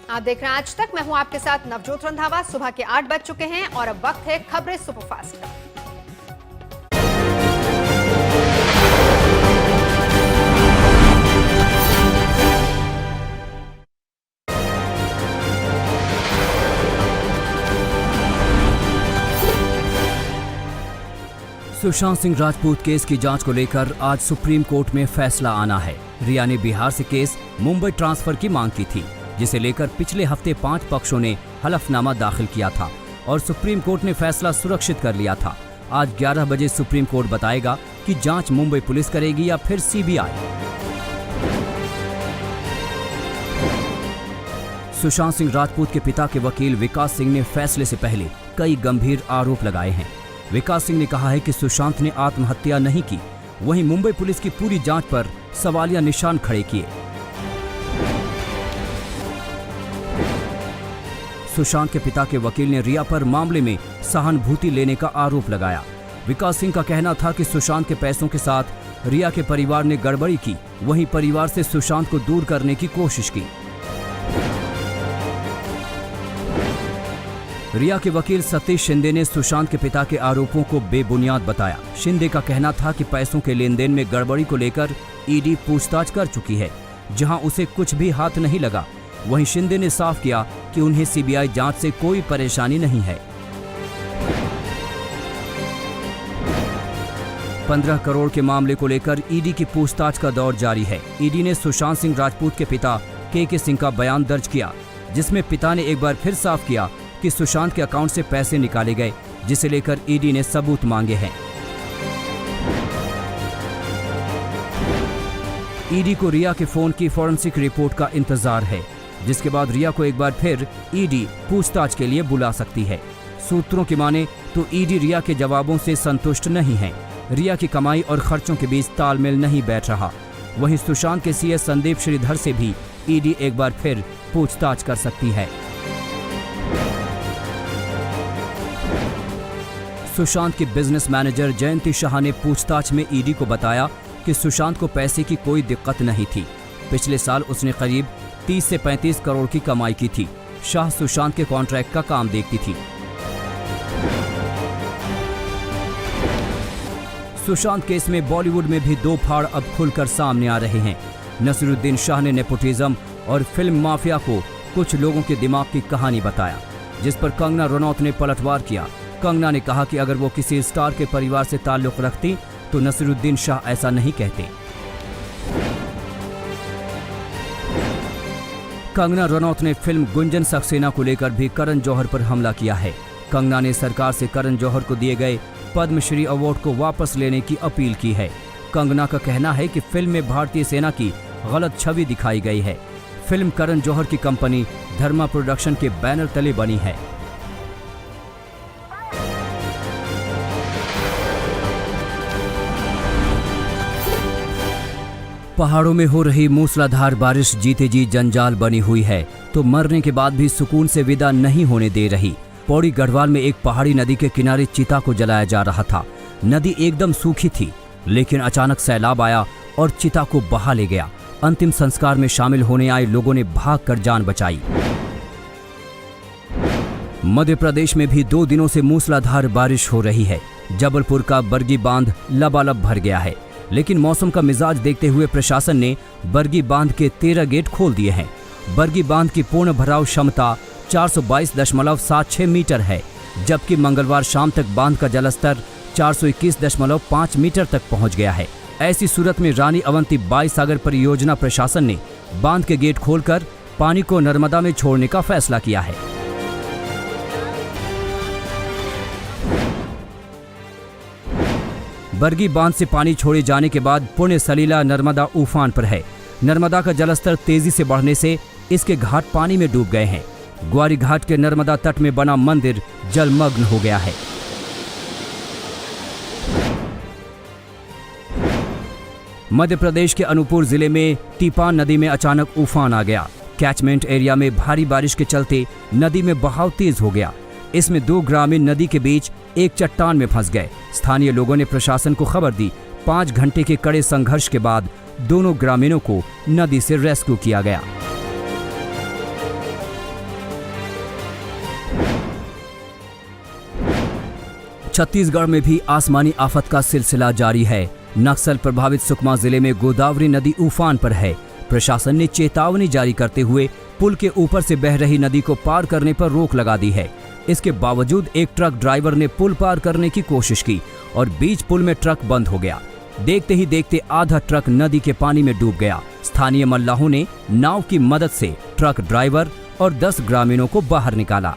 आप देख रहे हैं आज तक। मैं हूं आपके साथ नवजोत रंधावा। सुबह के 8 बज चुके हैं और अब वक्त है खबरें सुपरफास्ट का। सुशांत सिंह राजपूत केस की जांच को लेकर आज सुप्रीम कोर्ट में फैसला आना है। रिया ने बिहार से केस मुंबई ट्रांसफर की मांग की थी, जिसे लेकर पिछले हफ्ते 5 पक्षों ने हलफनामा दाखिल किया था और सुप्रीम कोर्ट ने फैसला सुरक्षित कर लिया था। आज 11 बजे सुप्रीम कोर्ट बताएगा कि जांच मुंबई पुलिस करेगी या फिर सीबीआई। सुशांत सिंह राजपूत के पिता के वकील विकास सिंह ने फैसले से पहले कई गंभीर आरोप लगाए हैं। विकास सिंह ने कहा है कि सुशांत ने आत्महत्या नहीं की, वहीं मुंबई पुलिस की पूरी जांच पर सवालिया निशान खड़े किए। सुशांत के पिता के वकील ने रिया पर मामले में सहानुभूति लेने का आरोप लगाया। विकास सिंह का कहना था कि सुशांत के पैसों के साथ रिया के परिवार ने गड़बड़ी की, वहीं परिवार से सुशांत को दूर करने की कोशिश की। रिया के वकील सतीश शिंदे ने सुशांत के पिता के आरोपों को बेबुनियाद बताया। शिंदे का कहना था कि पैसों के लेन देन में गड़बड़ी को लेकर ईडी पूछताछ कर चुकी है, जहां उसे कुछ भी हाथ नहीं लगा। वहीं शिंदे ने साफ किया कि उन्हें सीबीआई जांच से कोई परेशानी नहीं है। 15 करोड़ के मामले को लेकर ईडी की पूछताछ का दौर जारी है। ईडी ने सुशांत सिंह राजपूत के पिता के सिंह का बयान दर्ज किया, जिसमें पिता ने एक बार फिर साफ किया कि सुशांत के अकाउंट से पैसे निकाले गए, जिसे लेकर ईडी ने सबूत मांगे हैं। ईडी को रिया के फोन की फॉरेंसिक रिपोर्ट का इंतजार है, जिसके बाद रिया को एक बार फिर ईडी पूछताछ के लिए बुला सकती है। सूत्रों की माने तो ईडी रिया के जवाबों से संतुष्ट नहीं है। रिया की कमाई और खर्चों के बीच तालमेल नहीं बैठ रहा। वहीं सुशांत के सीए संदीप श्रीधर से भी ईडी एक बार फिर पूछताछ कर सकती है। सुशांत की बिजनेस मैनेजर जयंती शाह ने पूछताछ में ईडी को बताया कि सुशांत को पैसे की कोई दिक्कत नहीं थी। पिछले साल उसने करीब 30 से 35 करोड़ की कमाई की थी। शाह सुशांत के कॉन्ट्रैक्ट का काम देखती थी। सुशांत केस में बॉलीवुड में भी दो फाड़ अब खुलकर सामने आ रहे हैं। नसीरुद्दीन शाह ने नेपोटिज्म और फिल्म माफिया को कुछ लोगों के दिमाग की कहानी बताया, जिस पर कंगना रनौत ने पलटवार किया। कंगना ने कहा कि अगर वो किसी स्टार के परिवार से ताल्लुक रखती तो नसीरुद्दीन शाह ऐसा नहीं कहते। कंगना रनौत ने फिल्म गुंजन सक्सेना को लेकर भी करण जौहर पर हमला किया है। कंगना ने सरकार से करण जौहर को दिए गए पद्मश्री अवार्ड को वापस लेने की अपील की है। कंगना का कहना है कि फिल्म में भारतीय सेना की गलत छवि दिखाई गई है। फिल्म करण जौहर की कंपनी धर्मा प्रोडक्शन के बैनर तले बनी है। पहाड़ों में हो रही मूसलाधार बारिश जीते जी जंजाल बनी हुई है, तो मरने के बाद भी सुकून से विदा नहीं होने दे रही। पौड़ी गढ़वाल में एक पहाड़ी नदी के किनारे चिता को जलाया जा रहा था। नदी एकदम सूखी थी, लेकिन अचानक सैलाब आया और चिता को बहा ले गया। अंतिम संस्कार में शामिल होने आए लोगों ने भागकर जान बचाई। मध्य प्रदेश में भी 2 दिनों से मूसलाधार बारिश हो रही है। जबलपुर का बरगी बांध लबालब भर गया है, लेकिन मौसम का मिजाज देखते हुए प्रशासन ने बरगी बांध के 13 गेट खोल दिए हैं। बरगी बांध की पूर्ण भराव क्षमता 422.76 मीटर है, जबकि मंगलवार शाम तक बांध का जलस्तर 421.5 मीटर तक पहुंच गया है। ऐसी सूरत में रानी अवंती बाई सागर परियोजना प्रशासन ने बांध के गेट खोलकर पानी को नर्मदा में छोड़ने का फैसला किया है। बरगी बांध से पानी छोड़े जाने के बाद पुण्य सलीला नर्मदा उफान पर है। नर्मदा का जलस्तर तेजी से बढ़ने से इसके घाट पानी में डूब गए हैं। ग्वारी घाट के नर्मदा तट में बना मंदिर जलमग्न हो गया है। मध्य प्रदेश के अनूपपुर जिले में टीपान नदी में अचानक उफान आ गया। कैचमेंट एरिया में भारी बारिश के चलते नदी में बहाव तेज हो गया। इसमें 2 ग्रामीण नदी के बीच एक चट्टान में फंस गए। स्थानीय लोगों ने प्रशासन को खबर दी। 5 घंटे के कड़े संघर्ष के बाद दोनों ग्रामीणों को नदी से रेस्क्यू किया गया। छत्तीसगढ़ में भी आसमानी आफत का सिलसिला जारी है। नक्सल प्रभावित सुकमा जिले में गोदावरी नदी उफान पर है। प्रशासन ने चेतावनी जारी करते हुए पुल के ऊपर से बह रही नदी को पार करने पर रोक लगा दी है। इसके बावजूद एक ट्रक ड्राइवर ने पुल पार करने की कोशिश की और बीच पुल में ट्रक बंद हो गया। देखते ही देखते आधा ट्रक नदी के पानी में डूब गया। स्थानीय मल्लाहों ने नाव की मदद से ट्रक ड्राइवर और 10 ग्रामीणों को बाहर निकाला।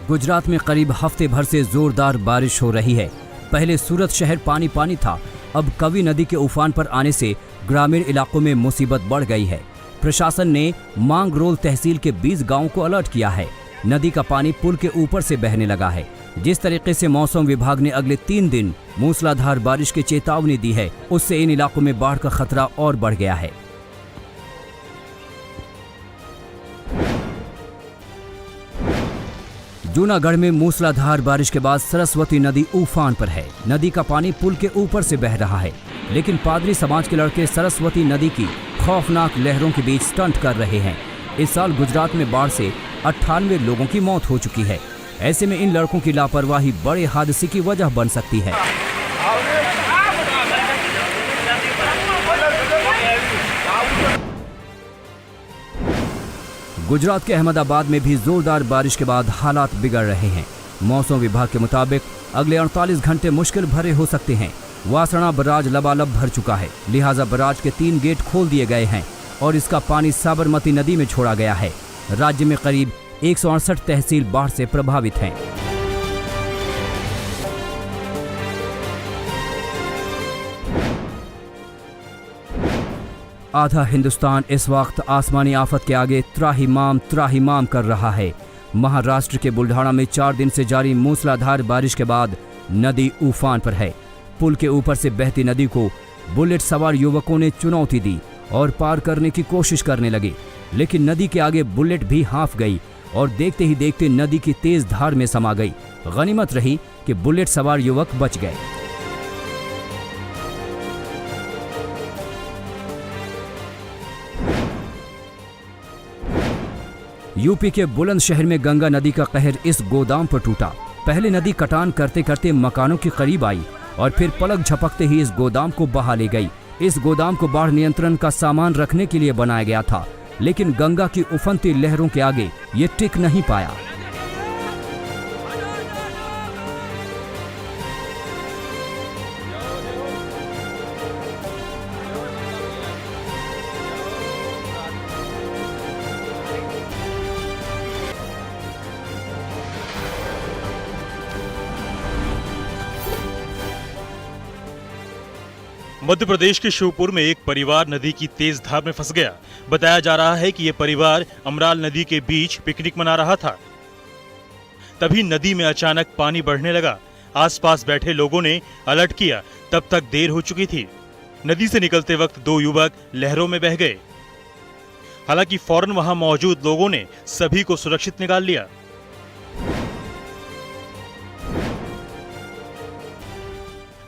गुजरात में करीब हफ्ते भर से जोरदार बारिश हो रही है। पहले सूरत शहर पानी पानी था, अब कवि नदी के उफान पर आने से ग्रामीण इलाकों में मुसीबत बढ़ गई है। प्रशासन ने मांगरोल तहसील के 20 गांवों को अलर्ट किया है। नदी का पानी पुल के ऊपर से बहने लगा है। जिस तरीके से मौसम विभाग ने अगले 3 दिन मूसलाधार बारिश की चेतावनी दी है, उससे इन इलाकों में बाढ़ का खतरा और बढ़ गया है। जूनागढ़ में मूसलाधार बारिश के बाद सरस्वती नदी उफान पर है। नदी का पानी पुल के ऊपर से बह रहा है, लेकिन पादरी समाज के लड़के सरस्वती नदी की खौफनाक लहरों के बीच स्टंट कर रहे हैं। इस साल गुजरात में बाढ़ से 98 लोगों की मौत हो चुकी है। ऐसे में इन लड़कों की लापरवाही बड़े हादसे की वजह बन सकती है। गुजरात के अहमदाबाद में भी जोरदार बारिश के बाद हालात बिगड़ रहे हैं। मौसम विभाग के मुताबिक अगले 48 घंटे मुश्किल भरे हो सकते हैं। वासणा बराज लबालब भर चुका है, लिहाजा बराज के 3 गेट खोल दिए गए हैं और इसका पानी साबरमती नदी में छोड़ा गया है। राज्य में करीब 168 तहसील बाढ़ से प्रभावित हैं। आधा हिंदुस्तान इस वक्त आसमानी आफत के आगे त्राहिमाम कर रहा है। महाराष्ट्र के बुल्ढाना में 4 दिन से जारी मूसलाधार बारिश के बाद नदी उफान पर है। पुल के ऊपर से बहती नदी को बुलेट सवार युवकों ने चुनौती दी और पार करने की कोशिश करने लगे, लेकिन नदी के आगे बुलेट भी हाँफ गई और देखते ही देखते नदी की तेज धार में समा गई। गनीमत रही कि बुलेट सवार युवक बच गए। यूपी के बुलंदशहर में गंगा नदी का कहर इस गोदाम पर टूटा। पहले नदी कटान करते करते मकानों के करीब आई और फिर पलक झपकते ही इस गोदाम को बहा ले गई। इस गोदाम को बाढ़ नियंत्रण का सामान रखने के लिए बनाया गया था, लेकिन गंगा की उफनती लहरों के आगे ये टिक नहीं पाया। मध्य प्रदेश के शिवपुर में एक परिवार नदी की तेज धार में फंस गया। बताया जा रहा है कि यह परिवार अमराल नदी के बीच पिकनिक मना रहा था। तभी नदी में अचानक पानी बढ़ने लगा। आसपास बैठे लोगों ने अलर्ट किया, तब तक देर हो चुकी थी। नदी से निकलते वक्त 2 युवक लहरों में बह गए। हालांकि फौरन वहां मौजूद लोगों ने सभी को सुरक्षित निकाल लिया।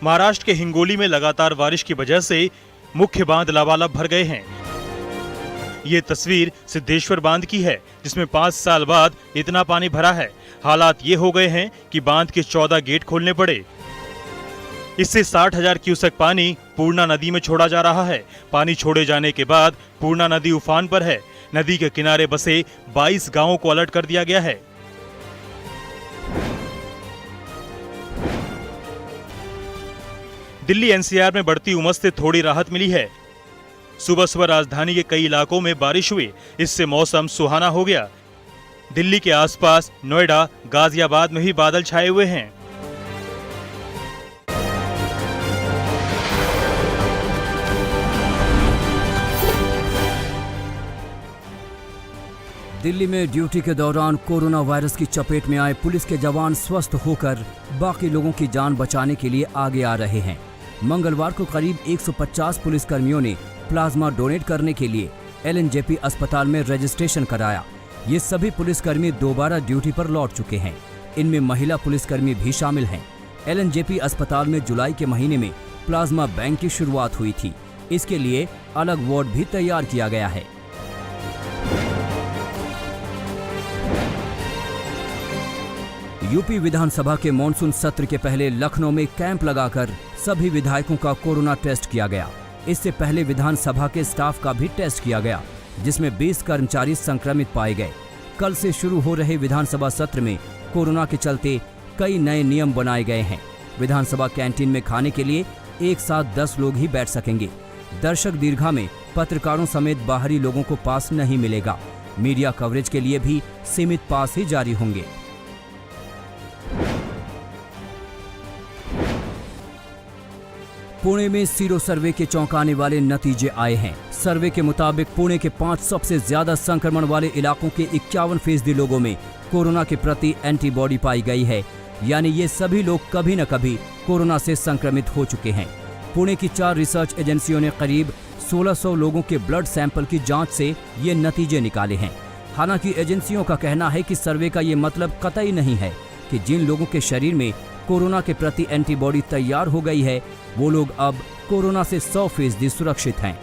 महाराष्ट्र के हिंगोली में लगातार बारिश की वजह से मुख्य बांध लबालब भर गए हैं। ये तस्वीर सिद्धेश्वर बांध की है, जिसमें 5 साल बाद इतना पानी भरा है। हालात ये हो गए हैं कि बांध के 14 गेट खोलने पड़े। इससे 60,000 क्यूसेक पानी पूर्णा नदी में छोड़ा जा रहा है। पानी छोड़े जाने के बाद पूर्णा नदी उफान पर है। नदी के किनारे बसे 22 गांवों को अलर्ट कर दिया गया है। दिल्ली एनसीआर में बढ़ती उमस से थोड़ी राहत मिली है। सुबह सुबह राजधानी के कई इलाकों में बारिश हुई, इससे मौसम सुहाना हो गया। दिल्ली के आसपास नोएडा, गाजियाबाद में भी बादल छाए हुए हैं। दिल्ली में ड्यूटी के दौरान कोरोना वायरस की चपेट में आए पुलिस के जवान स्वस्थ होकर बाकी लोगों की जान बचाने के लिए आगे आ रहे हैं। मंगलवार को करीब 150 पुलिसकर्मियों ने प्लाज्मा डोनेट करने के लिए एलएनजेपी अस्पताल में रजिस्ट्रेशन कराया। ये सभी पुलिसकर्मी दोबारा ड्यूटी पर लौट चुके हैं। इनमें महिला पुलिसकर्मी भी शामिल हैं। एलएनजेपी अस्पताल में जुलाई के महीने में प्लाज्मा बैंक की शुरुआत हुई थी। इसके लिए अलग वार्ड भी तैयार किया गया है। यूपी विधानसभा के मॉनसून सत्र के पहले लखनऊ में कैंप लगाकर सभी विधायकों का कोरोना टेस्ट किया गया। इससे पहले विधानसभा के स्टाफ का भी टेस्ट किया गया, जिसमें 20 कर्मचारी संक्रमित पाए गए। कल से शुरू हो रहे विधानसभा सत्र में कोरोना के चलते कई नए नियम बनाए गए हैं। विधानसभा कैंटीन में खाने के लिए एक साथ 10 लोग ही बैठ सकेंगे। दर्शक दीर्घा में पत्रकारों समेत बाहरी लोगों को पास नहीं मिलेगा। मीडिया कवरेज के लिए भी सीमित पास ही जारी होंगे। पुणे में सीरो सर्वे के चौंकाने वाले नतीजे आए हैं। सर्वे के मुताबिक पुणे के 5 सबसे ज्यादा संक्रमण वाले इलाकों के 51% लोगों में कोरोना के प्रति एंटीबॉडी पाई गई है, यानी ये सभी लोग कभी न कभी कोरोना से संक्रमित हो चुके हैं। पुणे की 4 रिसर्च एजेंसियों ने करीब 1600 लोगों के ब्लड सैंपल की जांच से ये नतीजे निकाले हैं। हालांकि एजेंसियों का कहना है कि सर्वे का ये मतलब कतई नहीं है कि जिन लोगों के शरीर में कोरोना के प्रति एंटीबॉडी तैयार हो गई है वो लोग अब कोरोना से 100% सुरक्षित हैं।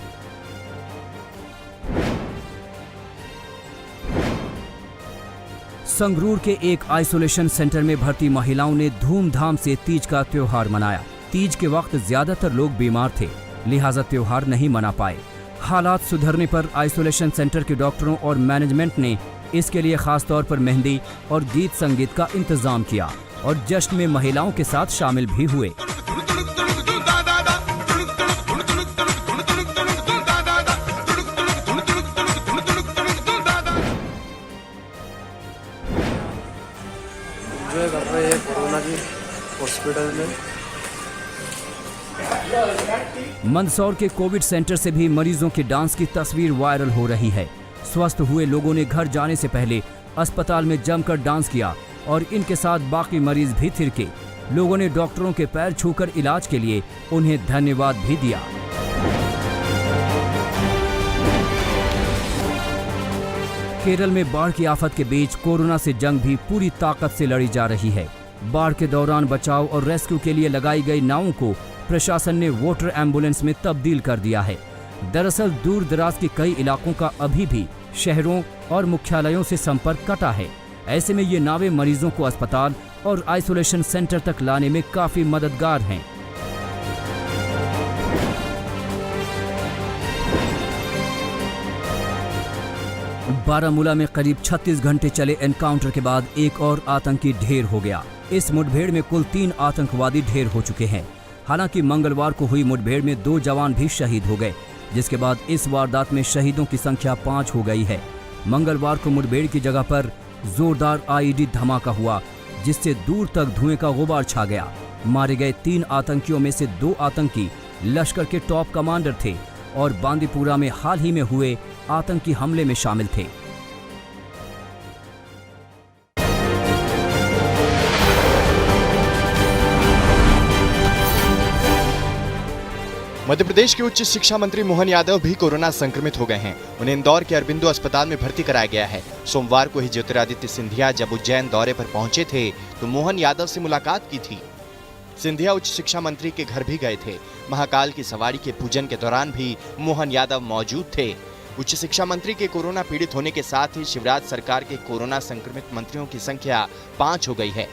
संगरूर के एक आइसोलेशन सेंटर में भर्ती महिलाओं ने धूमधाम से तीज का त्योहार मनाया। तीज के वक्त ज्यादातर लोग बीमार थे, लिहाजा त्योहार नहीं मना पाए। हालात सुधरने पर आइसोलेशन सेंटर के डॉक्टरों और मैनेजमेंट ने इसके लिए खास तौर पर मेहंदी और गीत संगीत का इंतजाम किया और जश्न में महिलाओं के साथ शामिल भी हुए। जो कर रहे हैं कोरोना की हॉस्पिटल में। मंदसौर के कोविड सेंटर से भी मरीजों के डांस की तस्वीर वायरल हो रही है। स्वस्थ हुए लोगों ने घर जाने से पहले अस्पताल में जमकर डांस किया और इनके साथ बाकी मरीज भी थिरके। लोगों ने डॉक्टरों के पैर छूकर इलाज के लिए उन्हें धन्यवाद भी दिया। केरल में बाढ़ की आफत के बीच कोरोना से जंग भी पूरी ताकत से लड़ी जा रही है। बाढ़ के दौरान बचाव और रेस्क्यू के लिए लगाई गई नावों को प्रशासन ने वाटर एम्बुलेंस में तब्दील कर दिया है। दरअसल दूर दराज के कई इलाकों का अभी भी शहरों और मुख्यालयों से संपर्क कटा है। ऐसे में ये नावें मरीजों को अस्पताल और आइसोलेशन सेंटर तक लाने में काफी मददगार हैं। बारामूला में करीब 36 घंटे चले एनकाउंटर के बाद एक और आतंकी ढेर हो गया। इस मुठभेड़ में कुल 3 आतंकवादी ढेर हो चुके हैं। हालांकि मंगलवार को हुई मुठभेड़ में 2 जवान भी शहीद हो गए, जिसके बाद इस वारदात में शहीदों की संख्या 5 हो गई है। मंगलवार को मुठभेड़ की जगह पर जोरदार आईईडी धमाका हुआ, जिससे दूर तक धुएं का गुबार छा गया। मारे गए 3 आतंकियों में से 2 आतंकी लश्कर के टॉप कमांडर थे और बांदीपुरा में हाल ही में हुए आतंकी हमले में शामिल थे। मध्य प्रदेश के उच्च शिक्षा मंत्री मोहन यादव भी कोरोना संक्रमित हो गए हैं। उन्हें इंदौर के अरबिंदो अस्पताल में भर्ती कराया गया है। सोमवार को ही ज्योतिरादित्य सिंधिया जब उज्जैन दौरे पर पहुंचे थे तो मोहन यादव से मुलाकात की थी। सिंधिया उच्च शिक्षा मंत्री के घर भी गए थे। महाकाल की सवारी के पूजन के दौरान भी मोहन यादव मौजूद थे। उच्च शिक्षा मंत्री के कोरोना पीड़ित होने के साथ ही शिवराज सरकार के कोरोना संक्रमित मंत्रियों की संख्या 5 हो गई है।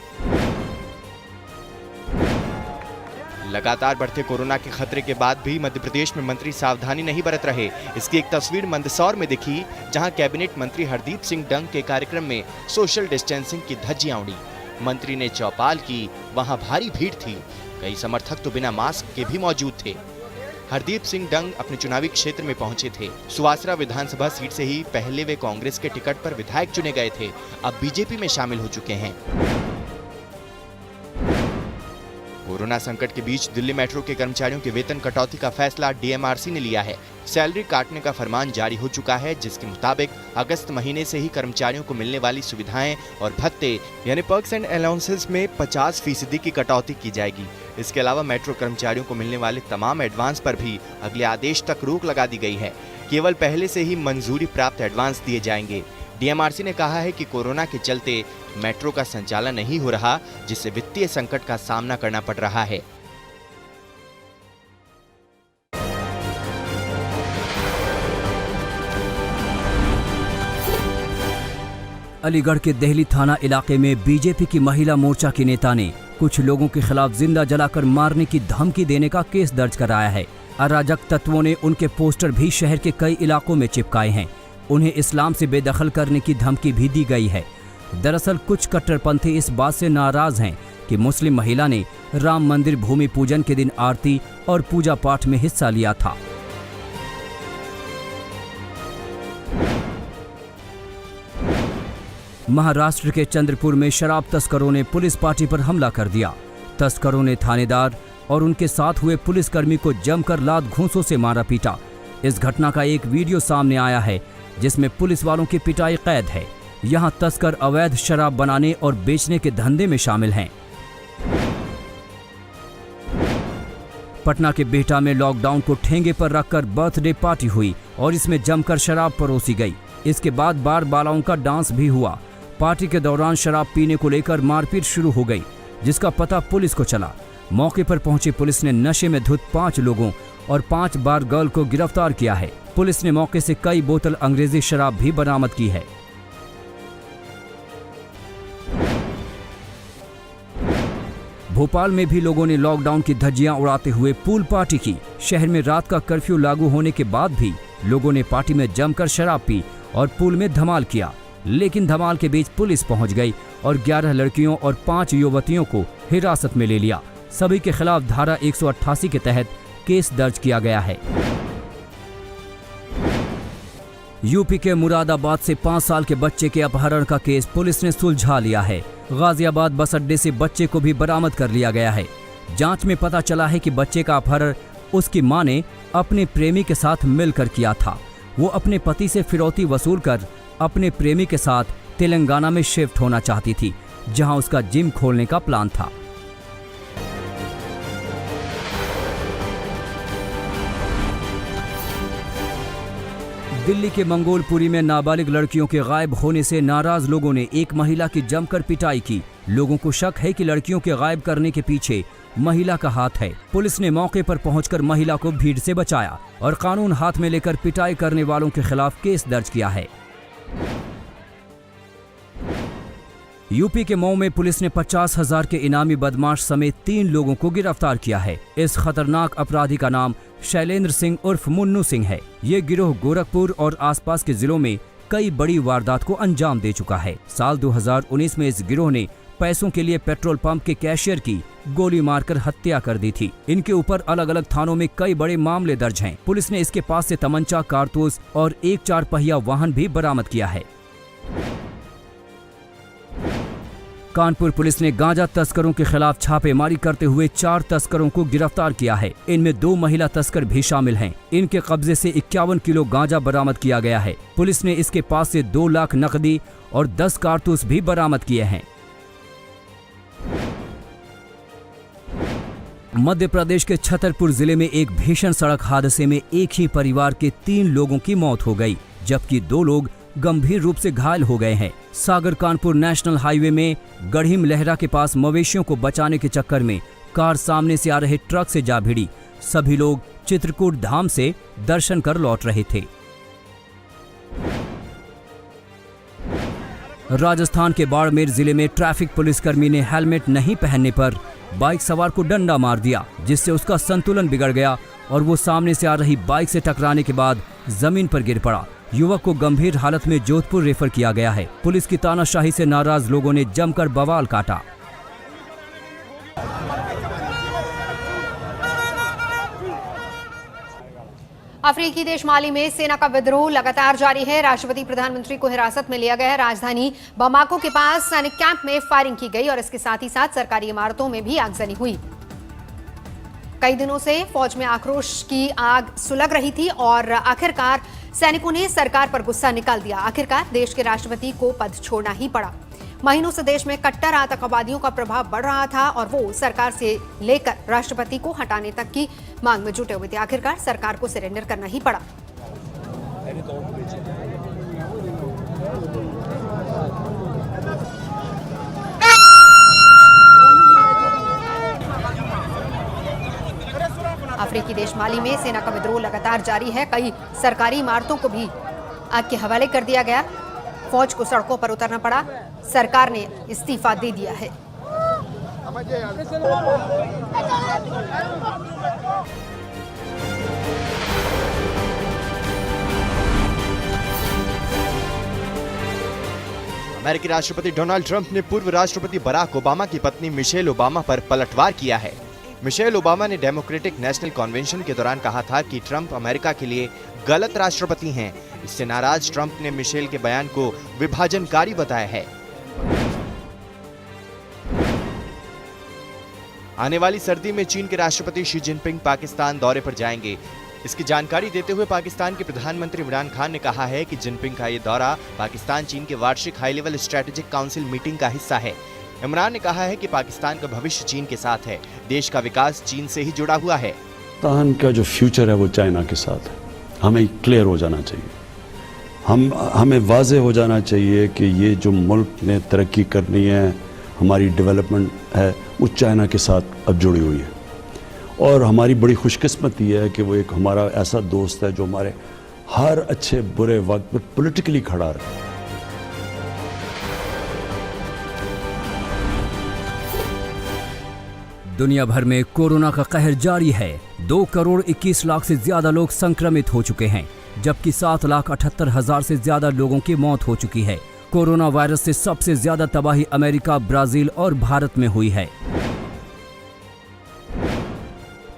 लगातार बढ़ते कोरोना के खतरे के बाद भी मध्य प्रदेश में मंत्री सावधानी नहीं बरत रहे। इसकी एक तस्वीर मंदसौर में दिखी, जहां कैबिनेट मंत्री हरदीप सिंह डंग के कार्यक्रम में सोशल डिस्टेंसिंग की धज्जियां उड़ी। मंत्री ने चौपाल की, वहां भारी भीड़ थी। कई समर्थक तो बिना मास्क के भी मौजूद थे। हरदीप सिंह डंग अपने चुनावी क्षेत्र में पहुंचे थे। सुवासरा विधानसभा सीट से ही पहले वे कांग्रेस के टिकट पर विधायक चुने गए थे, अब बीजेपी में शामिल हो चुके हैं। कोरोना संकट के बीच दिल्ली मेट्रो के कर्मचारियों के वेतन कटौती का फैसला डीएमआरसी ने लिया है। सैलरी काटने का फरमान जारी हो चुका है, जिसके मुताबिक अगस्त महीने से ही कर्मचारियों को मिलने वाली सुविधाएं और भत्ते यानी पर्क्स एंड अलाउंसेस में 50% की कटौती की जाएगी। इसके अलावा मेट्रो कर्मचारियों को मिलने वाले तमाम एडवांस पर भी अगले आदेश तक रोक लगा दी गई है। केवल पहले से ही मंजूरी प्राप्त एडवांस दिए जाएंगे। डीएमआरसी ने कहा है कि कोरोना के चलते मेट्रो का संचालन नहीं हो रहा, जिससे वित्तीय संकट का सामना करना पड़ रहा है। अलीगढ़ के देहली थाना इलाके में बीजेपी की महिला मोर्चा की नेता ने कुछ लोगों के खिलाफ जिंदा जलाकर मारने की धमकी देने का केस दर्ज कराया है। अराजक तत्वों ने उनके पोस्टर भी शहर के कई इलाकों में चिपकाए हैं। उन्हें इस्लाम से बेदखल करने की धमकी भी दी गई है। दरअसल कुछ कट्टरपंथी इस बात से नाराज हैं कि मुस्लिम महिला ने राम मंदिर भूमि पूजन के दिन आरती और पूजा पाठ में हिस्सा लिया था। महाराष्ट्र के चंद्रपुर में शराब तस्करों ने पुलिस पार्टी पर हमला कर दिया। तस्करों ने थानेदार और उनके साथ हुए पुलिसकर्मी को जमकर लात घूंसों से मारा पीटा। इस घटना का एक वीडियो सामने आया है जिसमें पुलिस वालों की पिटाई कैद है। यहां तस्कर अवैध शराब बनाने और बेचने के धंधे में शामिल हैं। पटना के बिहटा में लॉकडाउन को ठेंगे पर रखकर बर्थडे पार्टी हुई और इसमें जमकर शराब परोसी गई। इसके बाद बार बालाओं का डांस भी हुआ। पार्टी के दौरान शराब पीने को लेकर मारपीट शुरू हो गई, जिसका पता पुलिस को चला। मौके पर पहुंची पुलिस ने नशे में धुत 5 लोगों और 5 बार गर्ल को गिरफ्तार किया है। पुलिस ने मौके से कई बोतल अंग्रेजी शराब भी बरामद की है। भोपाल में भी लोगों ने लॉकडाउन की धज्जियां उड़ाते हुए पूल पार्टी की। शहर में रात का कर्फ्यू लागू होने के बाद भी लोगों ने पार्टी में जमकर शराब पी और पूल में धमाल किया। लेकिन धमाल के बीच पुलिस पहुंच गई और 11 लड़कियों और 5 युवतियों को हिरासत में ले लिया। सभी के खिलाफ धारा 188 के तहत केस दर्ज किया गया है। यूपी के मुरादाबाद से 5 साल के बच्चे के अपहरण का केस पुलिस ने सुलझा लिया है। गाजियाबाद बस अड्डे से बच्चे को भी बरामद कर लिया गया है। जांच में पता चला है कि बच्चे का अपहरण उसकी मां ने अपने प्रेमी के साथ मिलकर किया था। वो अपने पति से फिरौती वसूल कर अपने प्रेमी के साथ तेलंगाना में शिफ्ट होना चाहती थी, जहां उसका जिम खोलने का प्लान था। दिल्ली के मंगोलपुरी में नाबालिग लड़कियों के गायब होने से नाराज लोगों ने एक महिला की जमकर पिटाई की। लोगों को शक है कि लड़कियों के गायब करने के पीछे महिला का हाथ है। पुलिस ने मौके पर पहुंचकर महिला को भीड़ से बचाया और कानून हाथ में लेकर पिटाई करने वालों के खिलाफ केस दर्ज किया है। यूपी के मऊ में पुलिस ने 50,000 के इनामी बदमाश समेत 3 लोगों को गिरफ्तार किया है। इस खतरनाक अपराधी का नाम शैलेंद्र सिंह उर्फ मुन्नू सिंह है। ये गिरोह गोरखपुर और आसपास के जिलों में कई बड़ी वारदात को अंजाम दे चुका है। साल 2019 में इस गिरोह ने पैसों के लिए पेट्रोल पंप के कैशियर की गोली मारकर हत्या कर दी थी। इनके ऊपर अलग अलग थानों में कई बड़े मामले दर्ज हैं। पुलिस ने इसके पास से तमंचा, कारतूस और एक 4 पहिया वाहन भी बरामद किया है। कानपुर पुलिस ने गांजा तस्करों के खिलाफ छापेमारी करते हुए 4 तस्करों को गिरफ्तार किया है। इनमें 2 महिला तस्कर भी शामिल हैं। इनके कब्जे से 51 किलो गांजा बरामद किया गया है। पुलिस ने इसके पास से 2 लाख नकदी और 10 कारतूस भी बरामद किए हैं। मध्य प्रदेश के छतरपुर जिले में एक भीषण सड़क हादसे में एक ही परिवार के 3 लोगों की मौत हो गई, जबकि 2 लोग गंभीर रूप से घायल हो गए हैं। सागर कानपुर नेशनल हाईवे में गढ़ीम लहरा के पास मवेशियों को बचाने के चक्कर में कार सामने से आ रहे ट्रक से जा भिड़ी। सभी लोग चित्रकूट धाम से दर्शन कर लौट रहे थे। राजस्थान के बाड़मेर जिले में ट्रैफिक पुलिसकर्मी ने हेलमेट नहीं पहनने पर बाइक सवार को डंडा मार दिया, जिससे उसका संतुलन बिगड़ गया और वो सामने से आ रही बाइक से टकराने के बाद जमीन पर गिर पड़ा। युवक को गंभीर हालत में जोधपुर रेफर किया गया है। पुलिस की तानाशाही से नाराज लोगों ने जमकर बवाल काटा। अफ्रीकी देश माली में सेना का विद्रोह लगातार जारी है। राष्ट्रपति प्रधानमंत्री को हिरासत में लिया गया है। राजधानी बमाको के पास सैनिक कैंप में फायरिंग की गई और इसके साथ ही साथ सरकारी इमारतों में भी आगजनी हुई। कई दिनों से फौज में आक्रोश की आग सुलग रही थी और आखिरकार सैनिकों ने सरकार पर गुस्सा निकाल दिया। आखिरकार देश के राष्ट्रपति को पद छोड़ना ही पड़ा। महीनों से देश में कट्टर आतंकवादियों का प्रभाव बढ़ रहा था और वो सरकार से लेकर राष्ट्रपति को हटाने तक की मांग में जुटे हुए थे। आखिरकार सरकार को सरेंडर करना ही पड़ा। अफ्रीकी देश माली में सेना का विद्रोह लगातार जारी है। कई सरकारी इमारतों को भी आग के हवाले कर दिया गया। फौज को सड़कों पर उतरना पड़ा। सरकार ने इस्तीफा दे दिया है। अमेरिकी राष्ट्रपति डोनाल्ड ट्रंप ने पूर्व राष्ट्रपति बराक ओबामा की पत्नी मिशेल ओबामा पर पलटवार किया है। मिशेल ओबामा ने डेमोक्रेटिक नेशनल कन्वेंशन के दौरान कहा था कि ट्रंप अमेरिका के लिए गलत राष्ट्रपति हैं। इससे नाराज ट्रंप ने मिशेल के बयान को विभाजनकारी बताया है। आने वाली सर्दी में चीन के राष्ट्रपति शी जिनपिंग पाकिस्तान दौरे पर जाएंगे। इसकी जानकारी देते हुए पाकिस्तान के प्रधानमंत्री इमरान खान ने कहा है कि जिनपिंग का ये दौरा पाकिस्तान चीन के वार्षिक high level strategic council meeting का हिस्सा है। इमरान ने कहा है कि पाकिस्तान का भविष्य चीन के साथ है। देश का विकास चीन से ही जुड़ा हुआ है। पाकिस्तान का जो फ्यूचर है वो चाइना के साथ है। हमें क्लियर हो जाना चाहिए, हमें वाज़ेह हो जाना चाहिए कि ये जो मुल्क ने तरक्की करनी है, हमारी डेवलपमेंट है, वो चाइना के साथ अब जुड़ी हुई है। और हमारी बड़ी खुशकिस्मती है कि वो एक हमारा ऐसा दोस्त है जो हमारे हर अच्छे बुरे वक्त में पॉलिटिकली खड़ा रहे। दुनिया भर में कोरोना का कहर जारी है। 2 करोड़ 21 लाख से ज्यादा लोग संक्रमित हो चुके हैं, जबकि 7,78,000 से ज्यादा लोगों की मौत हो चुकी है। कोरोना वायरस से सबसे ज्यादा तबाही अमेरिका, ब्राजील और भारत में हुई है।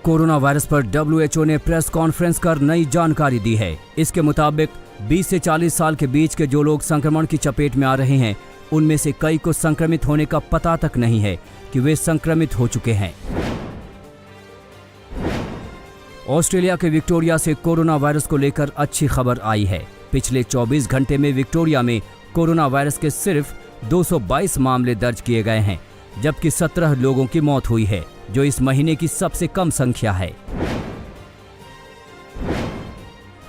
कोरोना वायरस पर WHO ने प्रेस कॉन्फ्रेंस कर नई जानकारी दी है। इसके मुताबिक 20 से 40 साल के बीच के जो लोग संक्रमण की चपेट में आ रहे हैं, उनमें से कई को संक्रमित होने का पता तक नहीं है कि वे संक्रमित हो चुके हैं। ऑस्ट्रेलिया के विक्टोरिया से कोरोना वायरस को लेकर अच्छी खबर आई है। पिछले 24 घंटे में विक्टोरिया में कोरोना वायरस के सिर्फ 222 मामले दर्ज किए गए हैं, जबकि 17 लोगों की मौत हुई है, जो इस महीने की सबसे कम संख्या है।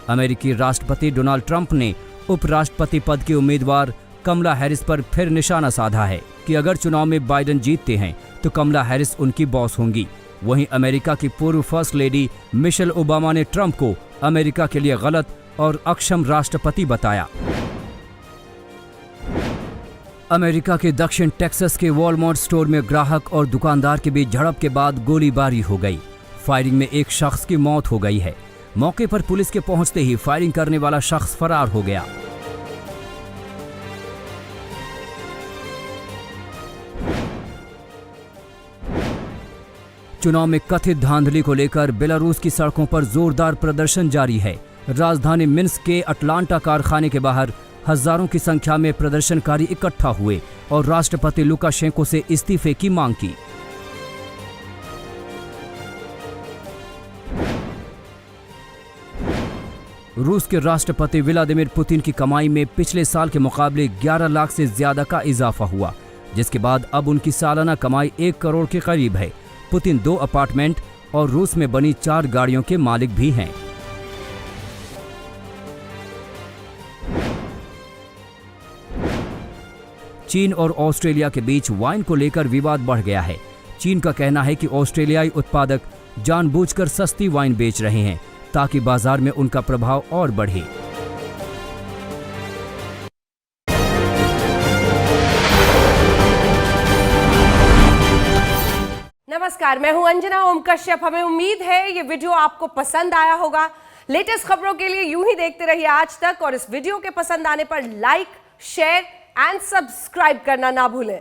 अमेरिकी राष्ट्रपति डोनाल्ड ट्रंप ने उपराष्ट्रपति पद की उम्मीदवार कमला हैरिस पर फिर निशाना साधा है कि अगर चुनाव में बाइडेन जीतते हैं तो कमला हैरिस उनकी बॉस होंगी। वहीं अमेरिका की पूर्व फर्स्ट लेडी मिशेल ओबामा ने ट्रंप को अमेरिका के लिए गलत और अक्षम राष्ट्रपति बताया। अमेरिका के दक्षिण टेक्सास के वॉलमार्ट स्टोर में ग्राहक और दुकानदार के बीच झड़प के बाद गोलीबारी हो गई। फायरिंग में एक शख्स की मौत हो गई है। मौके पर पुलिस के पहुंचते ही फायरिंग करने वाला शख्स फरार हो गया। चुनाव में कथित धांधली को लेकर बेलारूस की सड़कों पर जोरदार प्रदर्शन जारी है। राजधानी मिन्स्क के अटलांटा कारखाने के बाहर हजारों की संख्या में प्रदर्शनकारी इकट्ठा हुए और राष्ट्रपति लुकाशेंको से इस्तीफे की मांग की। रूस के राष्ट्रपति व्लादिमीर पुतिन की कमाई में पिछले साल के मुकाबले 11 लाख से ज्यादा का इजाफा हुआ, जिसके बाद अब उनकी सालाना कमाई 1 करोड़ के करीब है। पुतिन 2 अपार्टमेंट और रूस में बनी 4 गाड़ियों के मालिक भी हैं। चीन और ऑस्ट्रेलिया के बीच वाइन को लेकर विवाद बढ़ गया है। चीन का कहना है कि ऑस्ट्रेलियाई उत्पादक जानबूझकर सस्ती वाइन बेच रहे हैं ताकि बाजार में उनका प्रभाव और बढ़े। नमस्कार, मैं हूं अंजना ओम कश्यप। हमें उम्मीद है ये वीडियो आपको पसंद आया होगा। लेटेस्ट खबरों के लिए यूं ही देखते रहिए आज तक और इस वीडियो के पसंद आने पर लाइक, शेयर एंड सब्सक्राइब करना ना भूलें।